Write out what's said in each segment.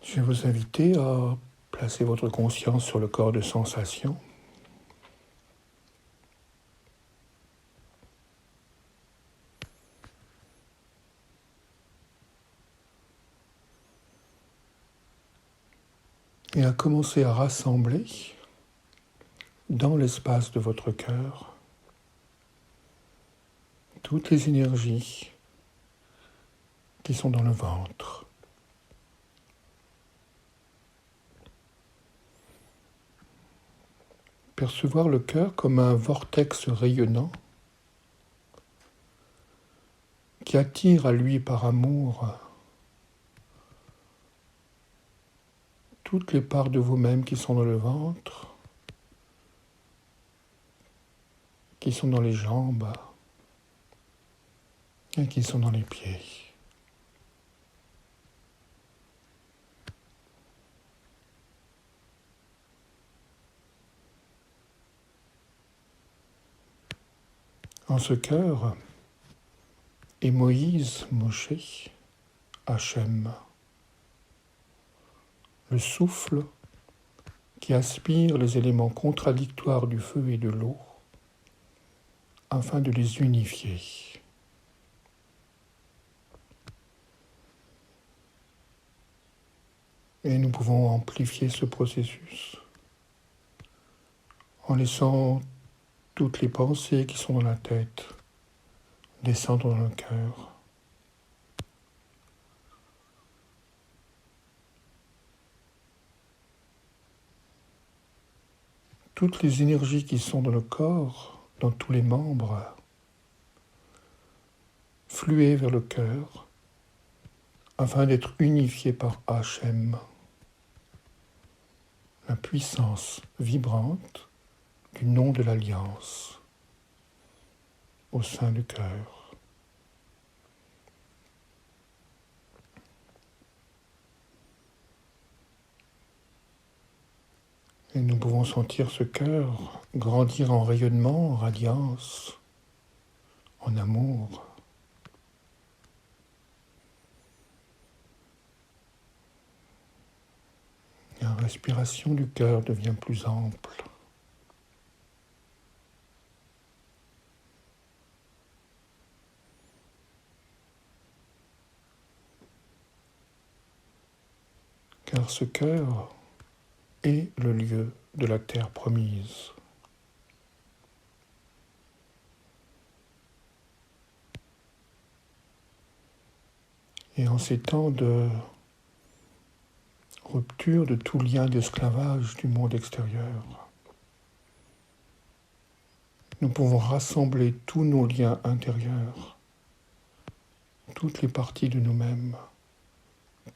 Je vais vous inviter à placer votre conscience sur le corps de sensation. Et à commencer à rassembler dans l'espace de votre cœur toutes les énergies qui sont dans le ventre. Percevoir le cœur comme un vortex rayonnant qui attire à lui par amour toutes les parts de vous-même qui sont dans le ventre, qui sont dans les jambes et qui sont dans les pieds. En ce cœur est Moïse, Moshe, Hachem, le souffle qui aspire les éléments contradictoires du feu et de l'eau afin de les unifier. Et nous pouvons amplifier ce processus en laissant toutes les pensées qui sont dans la tête descendre dans le cœur. Toutes les énergies qui sont dans le corps, dans tous les membres, fluer vers le cœur afin d'être unifiées par Hachem, la puissance vibrante du nom de l'Alliance au sein du cœur. Et nous pouvons sentir ce cœur grandir en rayonnement, en radiance, en amour. La respiration du cœur devient plus ample. Car ce cœur est le lieu de la terre promise. Et en ces temps de rupture de tout lien d'esclavage du monde extérieur, nous pouvons rassembler tous nos liens intérieurs, toutes les parties de nous-mêmes,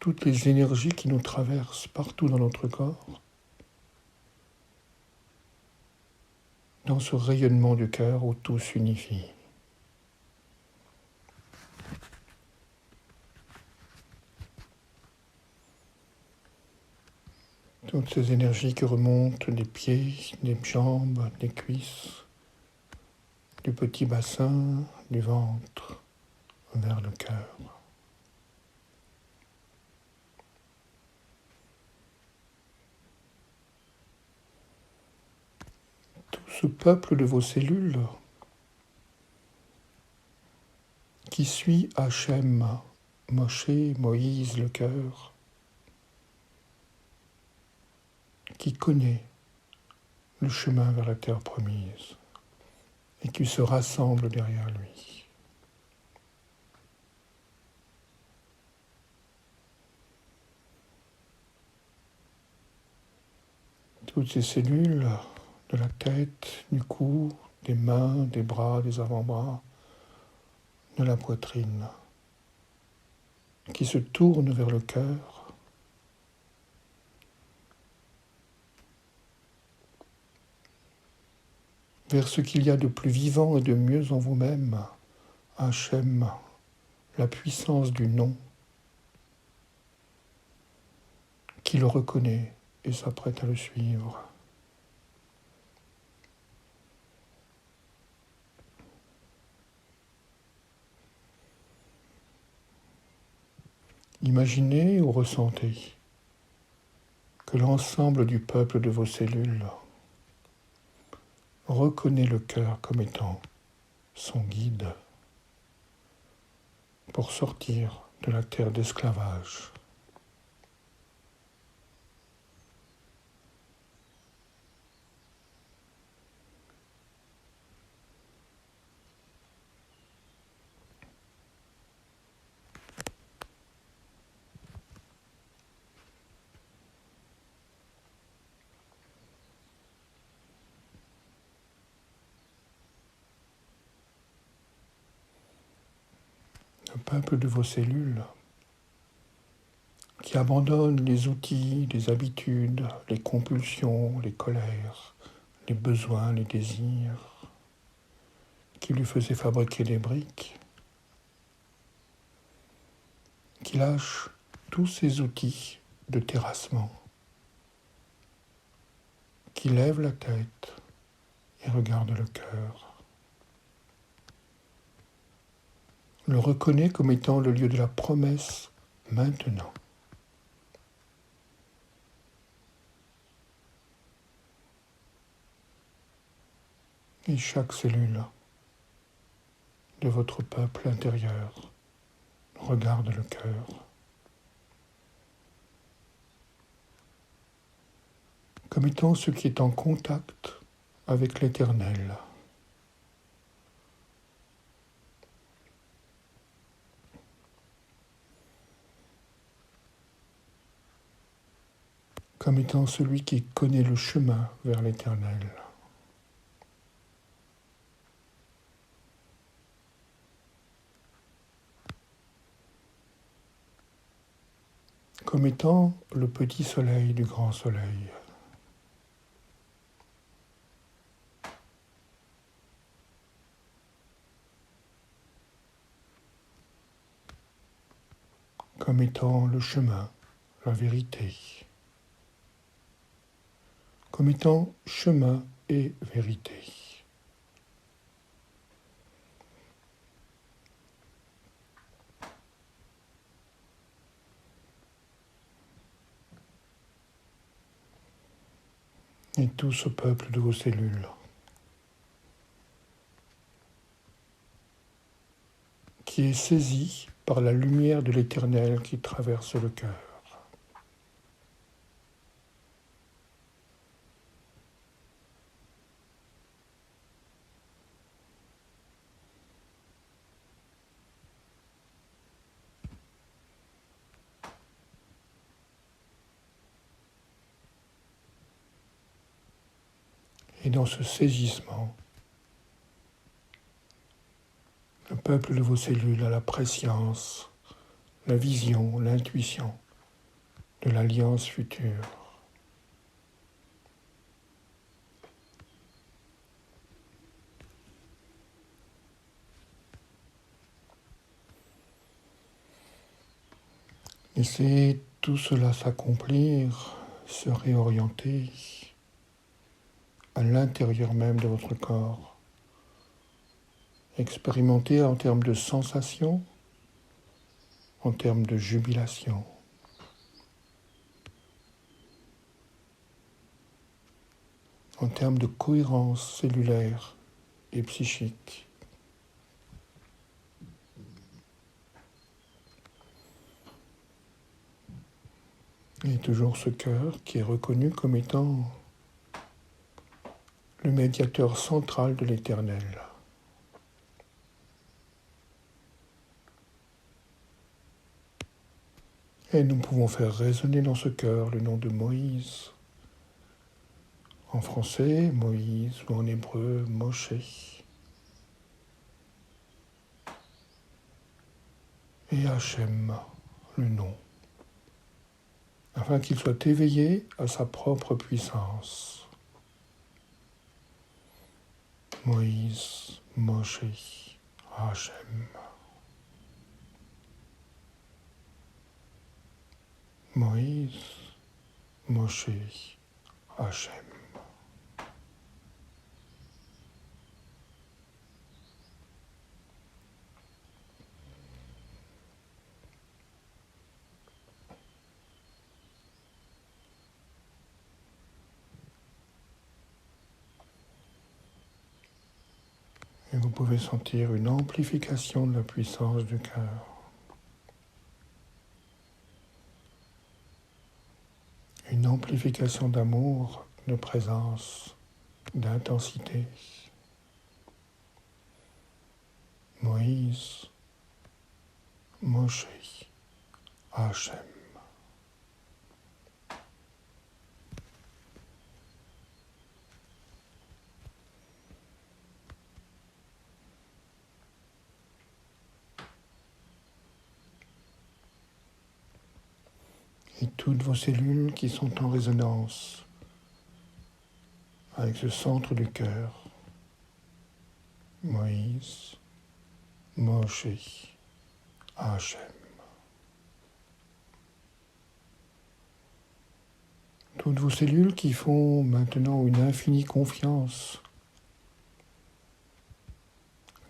toutes les énergies qui nous traversent partout dans notre corps, dans ce rayonnement du cœur où tout s'unifie. Toutes ces énergies qui remontent des pieds, des jambes, des cuisses, du petit bassin, du ventre, vers le cœur. Tout ce peuple de vos cellules qui suit Hachem, Moshe, Moïse, le cœur, qui connaît le chemin vers la terre promise et qui se rassemble derrière lui. Toutes ces cellules de la tête, du cou, des mains, des bras, des avant-bras, de la poitrine, qui se tournent vers le cœur, vers ce qu'il y a de plus vivant et de mieux en vous-même, Hachem, la puissance du nom, qui le reconnaît et s'apprête à le suivre. Imaginez ou ressentez que l'ensemble du peuple de vos cellules reconnaît le cœur comme étant son guide pour sortir de la terre d'esclavage. Le peuple de vos cellules qui abandonne les outils, les habitudes, les compulsions, les colères, les besoins, les désirs, qui lui faisaient fabriquer des briques, qui lâche tous ces outils de terrassement, qui lève la tête et regarde le cœur, le reconnaît comme étant le lieu de la promesse maintenant. Et chaque cellule de votre peuple intérieur regarde le cœur. Comme étant ce qui est en contact avec l'Éternel. Comme étant celui qui connaît le chemin vers l'Éternel. Comme étant le petit soleil du grand soleil. Comme étant le chemin, la vérité. Comme étant chemin et vérité. Et tout ce peuple de vos cellules qui est saisi par la lumière de l'Éternel qui traverse le cœur. Et dans ce saisissement, le peuple de vos cellules a la prescience, la vision, l'intuition de l'alliance future. Laissez tout cela s'accomplir, se réorienter à l'intérieur même de votre corps. Expérimenter en termes de sensation, en termes de jubilation. En termes de cohérence cellulaire et psychique. Et toujours ce cœur qui est reconnu comme étant le médiateur central de l'Éternel. Et nous pouvons faire résonner dans ce cœur le nom de Moïse. En français, Moïse, ou en hébreu, Moshe. Et Hachem, le nom. Afin qu'il soit éveillé à sa propre puissance. Moïse, Moshe, Hachem. Moïse, Moshe, Hachem. pouvez sentir une amplification de la puissance du cœur. Une amplification d'amour, de présence, d'intensité. Moïse, Moshe, Hachem. Et toutes vos cellules qui sont en résonance avec ce centre du cœur, Moïse, Moshe, Hachem. Toutes vos cellules qui font maintenant une infinie confiance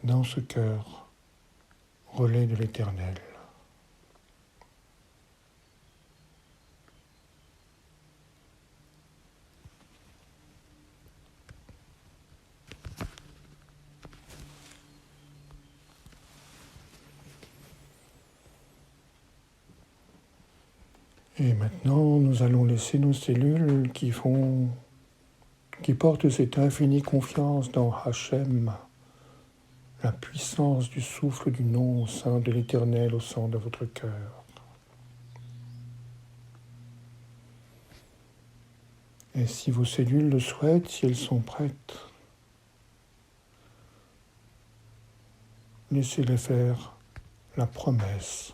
dans ce cœur, relais de l'Éternel. Et maintenant, nous allons laisser nos cellules qui portent cette infinie confiance dans Hachem, la puissance du souffle du nom au sein de l'Éternel au sein de votre cœur. Et si vos cellules le souhaitent, si elles sont prêtes, laissez-les faire la promesse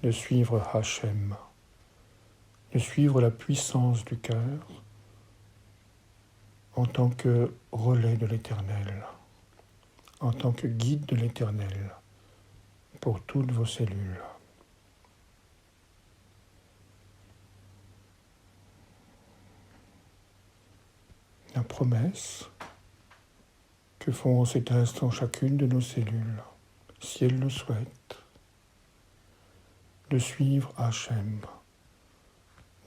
de suivre Hachem, de suivre la puissance du cœur en tant que relais de l'Éternel, en tant que guide de l'Éternel pour toutes vos cellules. La promesse que font en cet instant chacune de nos cellules, si elles le souhaitent, de suivre Hachem,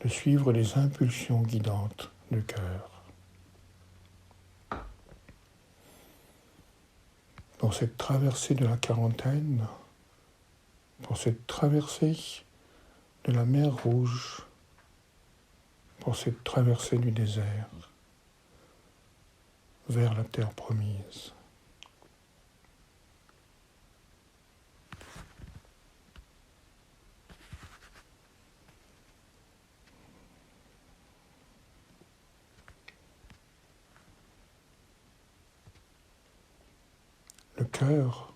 de suivre les impulsions guidantes du cœur. Pour cette traversée de la quarantaine, pour cette traversée de la mer Rouge, pour cette traversée du désert, vers la terre promise. Le cœur,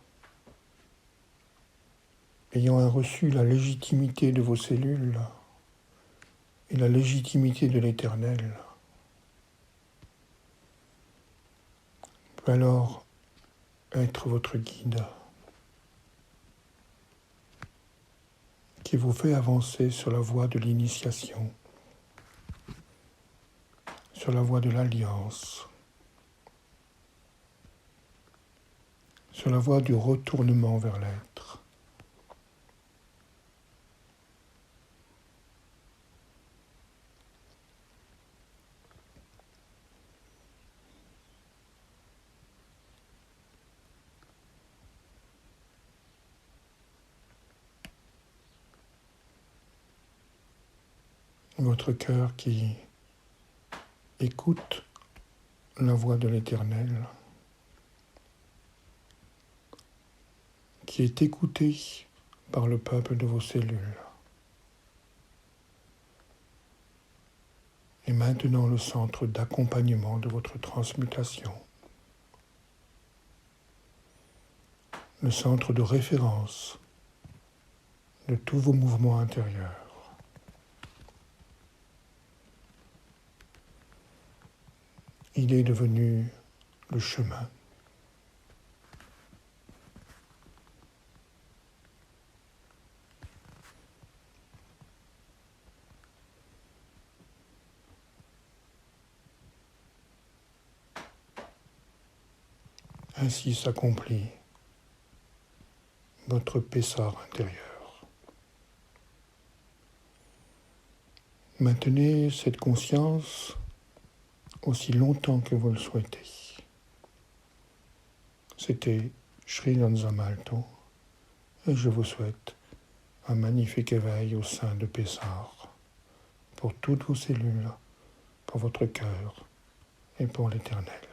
ayant reçu la légitimité de vos cellules et la légitimité de l'Éternel, peut alors être votre guide qui vous fait avancer sur la voie de l'initiation, sur la voie de l'alliance, sur la voie du retournement vers l'être. Votre cœur qui écoute la voix de l'Éternel, qui est écouté par le peuple de vos cellules, est maintenant le centre d'accompagnement de votre transmutation, le centre de référence de tous vos mouvements intérieurs. Il est devenu le chemin. Ainsi s'accomplit votre Pessar intérieur. Maintenez cette conscience aussi longtemps que vous le souhaitez. C'était Sri Lanzamalto et je vous souhaite un magnifique éveil au sein de Pessar pour toutes vos cellules, pour votre cœur et pour l'Éternel.